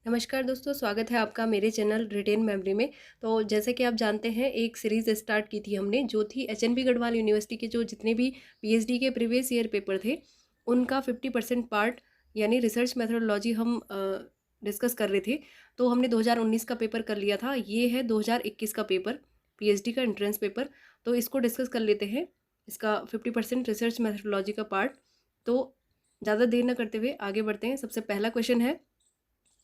नमस्कार दोस्तों, स्वागत है आपका मेरे चैनल रिटेन मेमोरी में। तो जैसे कि आप जानते हैं, एक सीरीज़ स्टार्ट की थी हमने, जो थी एचएनबी गढ़वाल यूनिवर्सिटी के जो जितने भी पीएचडी के प्रीवियस ईयर पेपर थे, उनका 50% पार्ट यानी रिसर्च मेथोडोलॉजी हम डिस्कस कर रहे थे। तो हमने 2019 का पेपर कर लिया था। ये है 2021 का पेपर, पीएचडी का एंट्रेंस पेपर। तो इसको डिस्कस कर लेते हैं, इसका 50% रिसर्च मेथोडोलॉजी का पार्ट। तो ज़्यादा देर न करते हुए आगे बढ़ते हैं। सबसे पहला क्वेश्चन है,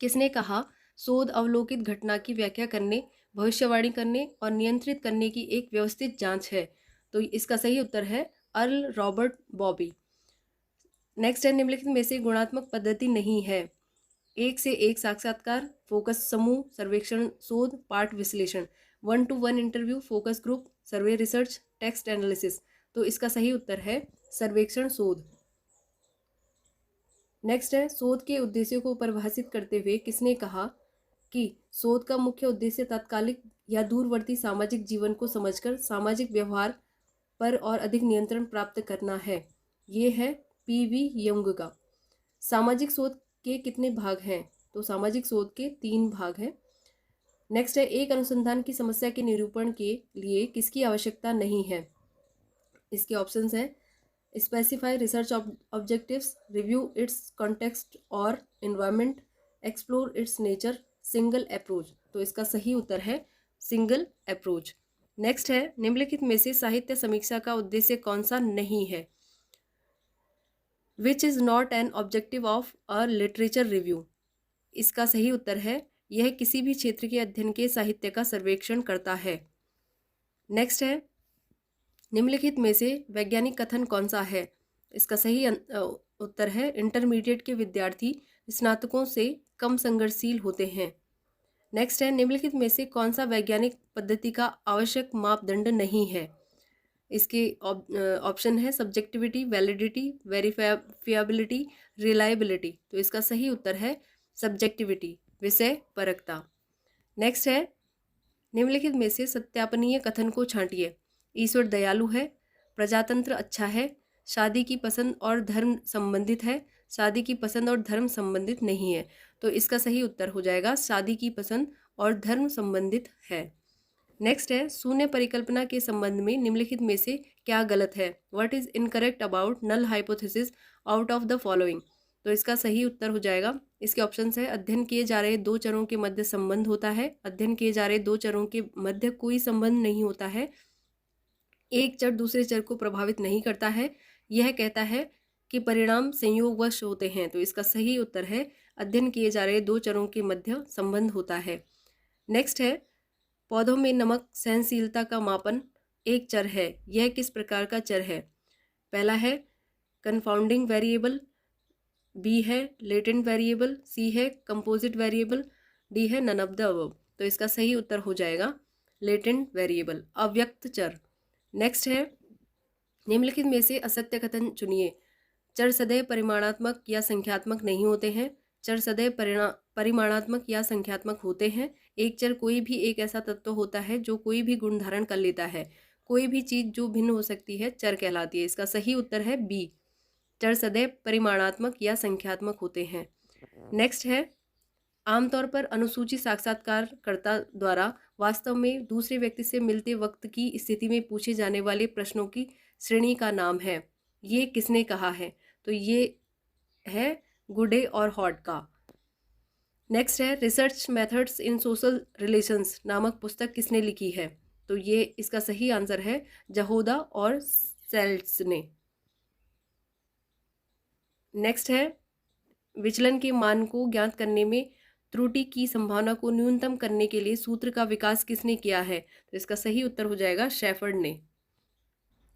किसने कहा शोध अवलोकित घटना की व्याख्या करने, भविष्यवाणी करने और नियंत्रित करने की एक व्यवस्थित जांच है? तो इसका सही उत्तर है अर्ल रॉबर्ट बॉबी। नेक्स्ट है, निम्नलिखित में से गुणात्मक पद्धति नहीं है? एक से एक साक्षात्कार, फोकस समूह, सर्वेक्षण शोध, पाठ विश्लेषण, 1-to-1 इंटरव्यू, फोकस ग्रुप, सर्वे रिसर्च, टेक्स्ट एनालिसिस। तो इसका सही उत्तर है सर्वेक्षण शोध। नेक्स्ट है, शोध के उद्देश्यों को परिभाषित करते हुए किसने कहा कि शोध का मुख्य उद्देश्य तात्कालिक या दूरवर्ती सामाजिक जीवन को समझकर सामाजिक व्यवहार पर और अधिक नियंत्रण प्राप्त करना है? ये है पीवी यंग का। सामाजिक शोध के कितने भाग हैं? तो सामाजिक शोध के 3 भाग हैं। नेक्स्ट है, एक अनुसंधान की समस्या के निरूपण के लिए किसकी आवश्यकता नहीं है? इसके ऑप्शंस हैं specify research objectives, review its context और environment, explore its nature, single approach. तो इसका सही उत्तर है सिंगल अप्रोच। नेक्स्ट है, निम्नलिखित में से साहित्य समीक्षा का उद्देश्य कौन सा नहीं है? Which is not an objective of a literature review. इसका सही उत्तर है यह किसी भी क्षेत्र के अध्ययन के साहित्य का सर्वेक्षण करता है। नेक्स्ट है, निम्नलिखित में से वैज्ञानिक कथन कौन सा है? इसका सही उत्तर है इंटरमीडिएट के विद्यार्थी स्नातकों से कम संघर्षशील होते हैं। नेक्स्ट है, निम्नलिखित में से कौन सा वैज्ञानिक पद्धति का आवश्यक मापदंड नहीं है? इसके ऑप्शन है सब्जेक्टिविटी, वैलिडिटी, वेरीफायबिलिटी, रिलायबिलिटी। तो इसका सही उत्तर है सब्जेक्टिविटी, विषय परकता। नेक्स्ट है, निम्नलिखित में से सत्यापनीय कथन को छांटिए। ईश्वर दयालु है, प्रजातंत्र अच्छा है, शादी की पसंद और धर्म संबंधित है, शादी की पसंद और धर्म संबंधित नहीं है। तो इसका सही उत्तर हो जाएगा शादी की पसंद और धर्म संबंधित है। नेक्स्ट है, शून्य परिकल्पना के संबंध में निम्नलिखित में से क्या गलत है? What is incorrect about null hypothesis out of the following. तो इसका सही उत्तर हो जाएगा, इसके ऑप्शंस है अध्ययन किए जा रहे दो चरों के मध्य संबंध होता है, अध्ययन किए जा रहे दो चरों के मध्य कोई संबंध नहीं होता है, एक चर दूसरे चर को प्रभावित नहीं करता है, यह कहता है कि परिणाम संयोगवश होते हैं। तो इसका सही उत्तर है अध्ययन किए जा रहे दो चरों के मध्य संबंध होता है। नेक्स्ट है, पौधों में नमक सहनशीलता का मापन एक चर है, यह किस प्रकार का चर है? पहला है कंफाउंडिंग वेरिएबल, बी है लेटेंट वेरिएबल, सी है कंपोजिट वेरिएबल, डी है नन ऑफ द अबव। तो इसका सही उत्तर हो जाएगा लेटेंट वेरिएबल, अव्यक्त चर। नेक्स्ट है, निम्नलिखित में से असत्य कथन चुनिए। चर सदैव परिमाणात्मक या संख्यात्मक नहीं होते हैं, चर सदैव परिमाणात्मक या संख्यात्मक होते हैं। एक चर कोई भी एक ऐसा तत्व होता है जो कोई भी गुण धारण कर लेता है, कोई भी चीज जो भिन्न हो सकती है चर कहलाती है। इसका सही उत्तर है बी, चर सदैव परिमाणात्मक या संख्यात्मक होते हैं। नेक्स्ट है, आमतौर पर अनुसूची साक्षात्कारकर्ता द्वारा वास्तव में दूसरे व्यक्ति से मिलते वक्त की स्थिति में पूछे जाने वाले प्रश्नों की श्रेणी का नाम है, ये किसने कहा है? तो ये है गुडे और हॉड का। नेक्स्ट है, research methods in social relations नामक पुस्तक किसने लिखी है? तो ये इसका सही आंसर है जहोदा और सेल्ट्स ने। नेक्स्ट है, विचलन के मान को ज्ञात करने में त्रुटि की संभावना को न्यूनतम करने के लिए सूत्र का विकास किसने किया है? तो इसका सही उत्तर हो जाएगा शेफर्ड ने।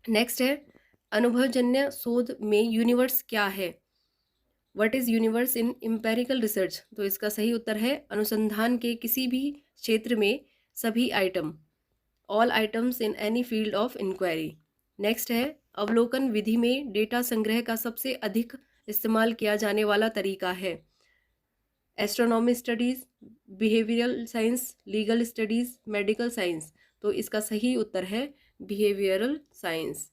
नेक्स्ट है, अनुभवजन्य शोध में यूनिवर्स क्या है? What is universe in empirical research. तो इसका सही उत्तर है अनुसंधान के किसी भी क्षेत्र में सभी item, all items in any field of inquiry. Next है, अवलोकन विधि में डेटा संग्रह का सबसे अधिक इस्तेमाल किया जाने वाला तरीका है astronomy studies, behavioural science, legal studies, medical science. तो इसका सही उत्तर है बिहेवियरल साइंस।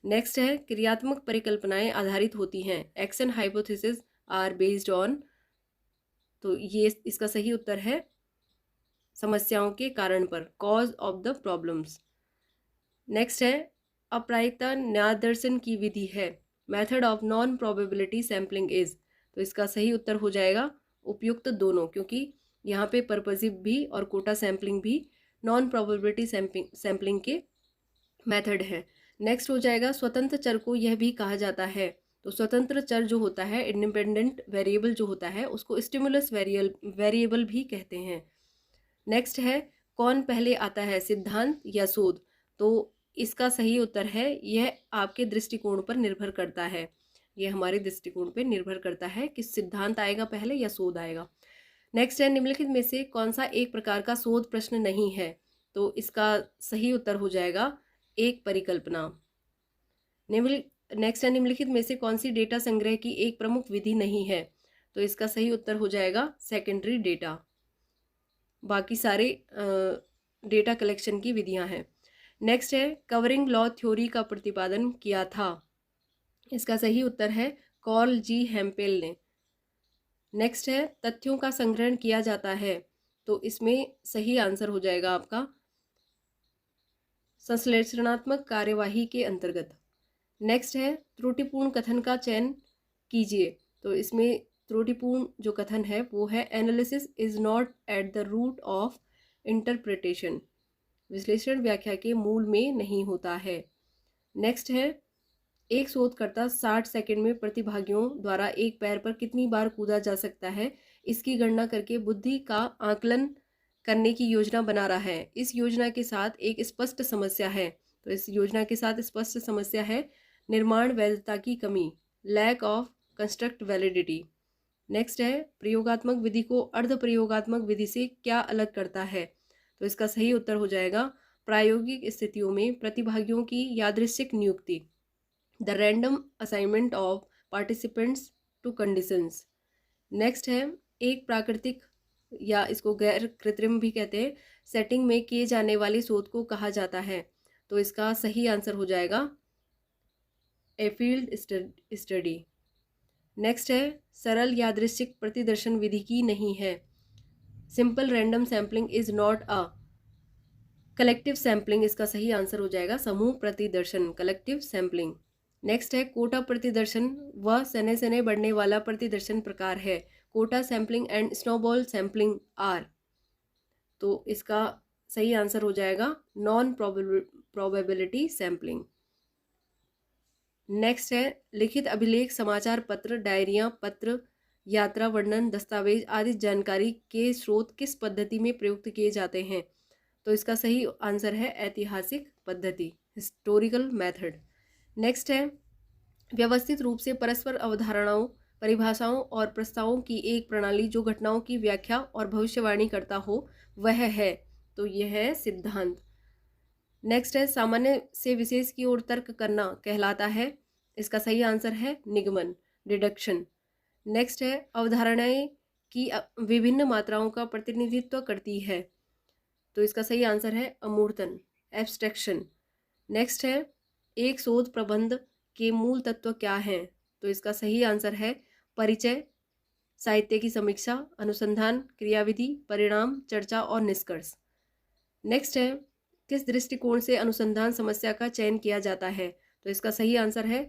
नेक्स्ट है, क्रियात्मक परिकल्पनाएं आधारित होती हैं। Action hypothesis are based on तो ये इसका सही उत्तर है समस्याओं के कारण पर, cause of the problems. Next है अप्रायिकता न्याय दर्शन की विधि है, method of non probability sampling is. तो इसका सही उत्तर हो जाएगा उपयुक्त दोनों, क्योंकि यहाँ पे पर्पजिव भी और कोटा सैम्पलिंग भी नॉन प्रोबेबिलिटी सैम्पलिंग के मेथड है। नेक्स्ट हो जाएगा स्वतंत्र चर को यह भी कहा जाता है। तो स्वतंत्र चर जो होता है, इंडिपेंडेंट वेरिएबल जो होता है, उसको स्टिमुलस वेरिएबल भी कहते हैं। नेक्स्ट है कौन पहले आता है, सिद्धांत या शोध। तो इसका सही उत्तर है यह आपके दृष्टिकोण पर निर्भर करता है, यह हमारे दृष्टिकोण पर निर्भर करता है कि सिद्धांत आएगा पहले या शोध आएगा। नेक्स्ट है निम्नलिखित में से कौन सा एक प्रकार का शोध प्रश्न नहीं है। तो इसका सही उत्तर हो जाएगा एक परिकल्पना। नेक्स्ट है निम्नलिखित में से कौन सी डेटा संग्रह की एक प्रमुख विधि नहीं है। तो इसका सही उत्तर हो जाएगा सेकेंडरी डेटा, बाकी सारे डेटा कलेक्शन की विधियां हैं। नेक्स्ट है कवरिंग लॉ थ्योरी का प्रतिपादन किया था। इसका सही उत्तर है कॉर्ल जी हेम्पेल ने। नेक्स्ट है तथ्यों का संग्रहण किया जाता है। तो इसमें सही आंसर हो जाएगा आपका संश्लेषणात्मक कार्यवाही के अंतर्गत। नेक्स्ट है त्रुटिपूर्ण कथन का चयन कीजिए। तो इसमें त्रुटिपूर्ण जो कथन है वो है analysis is not at the root of interpretation, विश्लेषण व्याख्या के मूल में नहीं होता है। नेक्स्ट है एक शोधकर्ता 60 सेकंड में प्रतिभागियों द्वारा एक पैर पर कितनी बार कूदा जा सकता है इसकी गणना करके बुद्धि का आकलन करने की योजना बना रहा है। इस योजना के साथ एक स्पष्ट समस्या है। तो इस योजना के साथ स्पष्ट समस्या है निर्माण वैधता की कमी, lack of construct validity. Next है प्रयोगात्मक विधि को अर्ध प्रयोगात्मक विधि से क्या अलग करता है। तो इसका सही उत्तर हो जाएगा प्रायोगिक स्थितियों में प्रतिभागियों की यादृच्छिक नियुक्ति, the random assignment of participants to conditions. Next है एक प्राकृतिक या इसको गैर कृत्रिम भी कहते हैं सेटिंग में किए जाने वाली शोध को कहा जाता है। तो इसका सही आंसर हो जाएगा ए फील्ड स्टडी। नेक्स्ट है सरल यादृच्छिक प्रतिदर्शन विधि की नहीं है, simple random sampling is not a collective sampling. इसका सही आंसर हो जाएगा समूह प्रतिदर्शन, कलेक्टिव सैम्पलिंग। नेक्स्ट है कोटा प्रतिदर्शन वह सने सने बढ़ने वाला प्रतिदर्शन प्रकार है, quota sampling and snowball sampling are. तो इसका सही आंसर हो जाएगा नॉन प्रोबेबिलिटी सैम्पलिंग। नेक्स्ट है लिखित अभिलेख, समाचार पत्र, डायरिया, पत्र, यात्रा वर्णन, दस्तावेज आदि जानकारी के स्रोत किस पद्धति में प्रयुक्त किए जाते हैं। तो इसका सही आंसर है ऐतिहासिक पद्धति, हिस्टोरिकल मेथड। नेक्स्ट है व्यवस्थित रूप से परस्पर अवधारणाओं, परिभाषाओं और प्रस्तावों की एक प्रणाली जो घटनाओं की व्याख्या और भविष्यवाणी करता हो वह है। तो यह है सिद्धांत। नेक्स्ट है सामान्य से विशेष की ओर तर्क करना कहलाता है। इसका सही आंसर है निगमन, डिडक्शन। नेक्स्ट है अवधारणाएं की विभिन्न मात्राओं का प्रतिनिधित्व करती है। तो इसका सही आंसर है अमूर्तन, एब्स्ट्रैक्शन। नेक्स्ट है एक शोध प्रबंध के मूल तत्व क्या हैं। तो इसका सही आंसर है परिचय, साहित्य की समीक्षा, अनुसंधान, क्रियाविधि, परिणाम, चर्चा और निष्कर्ष। नेक्स्ट है किस दृष्टिकोण से अनुसंधान समस्या का चयन किया जाता है। तो इसका सही आंसर है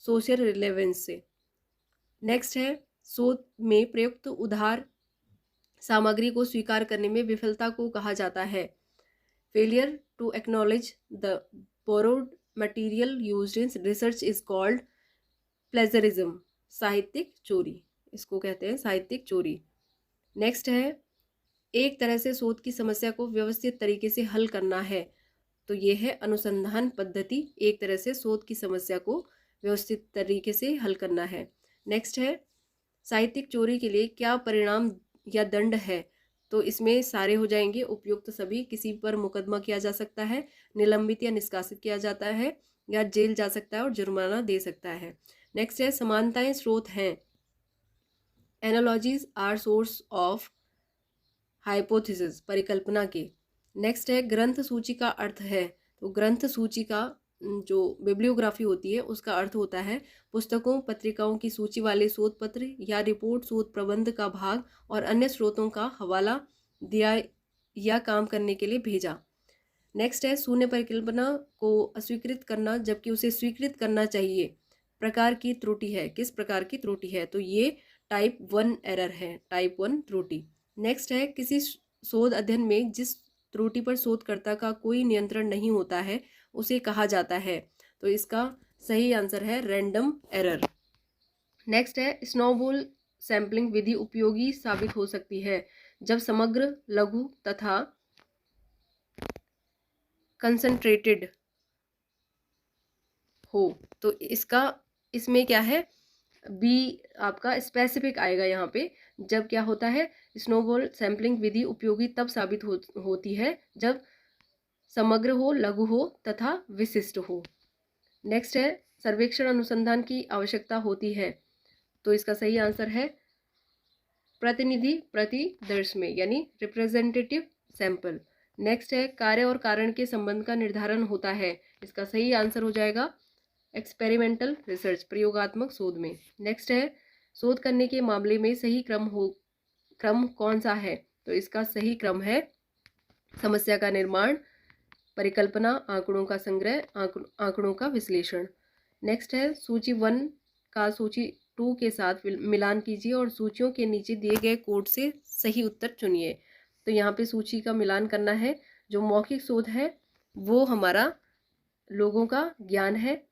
सोशल रिलेवेंस से। नेक्स्ट है शोध में प्रयुक्त उधार सामग्री को स्वीकार करने में विफलता को कहा जाता है, failure to acknowledge the borrowed material used in research is called plagiarism, साहित्यिक चोरी, इसको कहते हैं साहित्यिक चोरी। नेक्स्ट है एक तरह से शोध की समस्या को व्यवस्थित तरीके से हल करना है। तो ये है अनुसंधान पद्धति, एक तरह से शोध की समस्या को व्यवस्थित तरीके से हल करना है। नेक्स्ट है साहित्यिक चोरी के लिए क्या परिणाम या दंड है। तो इसमें सारे हो जाएंगे उपयुक्त सभी। किसी पर मुकदमा किया जा सकता है, निलंबित या निष्कासित किया जाता है, या जेल जा सकता है और जुर्माना दे सकता है। नेक्स्ट है समानताएं स्रोत हैं, analogies are source of hypothesis, परिकल्पना के। नेक्स्ट है ग्रंथ सूची का अर्थ है। तो ग्रंथ सूची का जो बिब्लियोग्राफी होती है उसका अर्थ होता है पुस्तकों पत्रिकाओं की सूची वाले शोध पत्र या रिपोर्ट शोध प्रबंध का भाग और अन्य स्रोतों का हवाला दिया या काम करने के लिए भेजा। नेक्स्ट है शून्य परिकल्पना को अस्वीकृत करना जबकि उसे स्वीकृत करना चाहिए। प्रकार की त्रुटि है, किस प्रकार की त्रुटि है, तो ये टाइप 1 एरर है, टाइप 1 त्रुटि। नेक्स्ट है किसी शोध अध्ययन में जिस त्रुटि पर शोधकर्ता का कोई नियंत्रण नहीं होता है उसे कहा जाता है, तो इसका सही आंसर है रैंडम एरर। नेक्स्ट है स्नोबॉल सैंपलिंग विधि उपयोगी साबित हो सकती है जब समग्र लघु तथा कंसंट्रेटेड हो, तो इसमें क्या है, बी आपका स्पेसिफिक आएगा यहाँ पे। जब क्या होता है, स्नोबॉल सैंपलिंग विधि उपयोगी तब साबित होती है जब समग्र हो, लघु हो तथा विशिष्ट हो। नेक्स्ट है सर्वेक्षण अनुसंधान की आवश्यकता होती है, तो इसका सही आंसर है प्रतिनिधि प्रतिदर्श में, यानी रिप्रेजेंटेटिव सैंपल। नेक्स्ट है कार्य और कारण के संबंध का निर्धारण होता है, इसका सही आंसर हो जाएगा एक्सपेरिमेंटल रिसर्च, प्रयोगात्मक शोध में। नेक्स्ट है शोध करने के मामले में सही क्रम कौन सा है, तो इसका सही क्रम है समस्या का निर्माण, परिकल्पना, आंकड़ों का संग्रह, आंकड़ों का विश्लेषण। नेक्स्ट है सूची 1 का सूची 2 के साथ मिलान कीजिए और सूचियों के नीचे दिए गए कोड से सही उत्तर चुनिए। तो यहाँ पे सूची का मिलान करना है। जो मौखिक शोध है वो हमारा लोगों का ज्ञान है,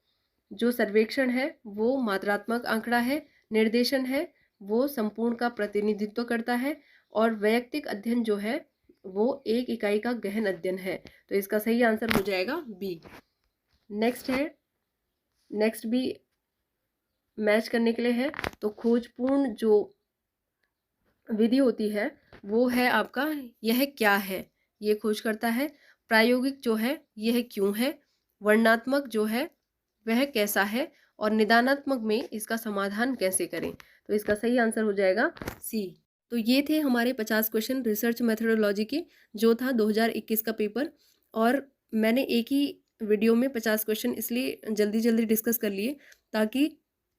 जो सर्वेक्षण है वो मात्रात्मक आंकड़ा है, निर्देशन है वो संपूर्ण का प्रतिनिधित्व करता है, और वैयक्तिक अध्ययन जो है वो एक इकाई का गहन अध्ययन है, तो इसका सही आंसर हो जाएगा बी। नेक्स्ट भी मैच करने के लिए है, तो खोजपूर्ण जो विधि होती है वो है आपका यह क्या है, ये खोज करता है। प्रायोगिक जो है यह क्यों है, वर्णनात्मक जो है वह कैसा है, और निदानात्मक में इसका समाधान कैसे करें, तो इसका सही आंसर हो जाएगा सी। तो ये थे हमारे 50 क्वेश्चन रिसर्च मेथोडोलॉजी के, जो था 2021 का पेपर। और मैंने एक ही वीडियो में 50 क्वेश्चन इसलिए जल्दी जल्दी डिस्कस कर लिए ताकि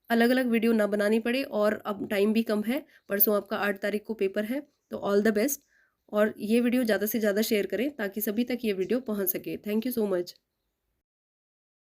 अलग अलग वीडियो ना बनानी पड़े, और अब टाइम भी कम है, परसों आपका 8 तारीख को पेपर है। तो ऑल द बेस्ट, और ये वीडियो ज़्यादा से ज़्यादा शेयर करें ताकि सभी तक ये वीडियो पहुंच सके। Thank you so much.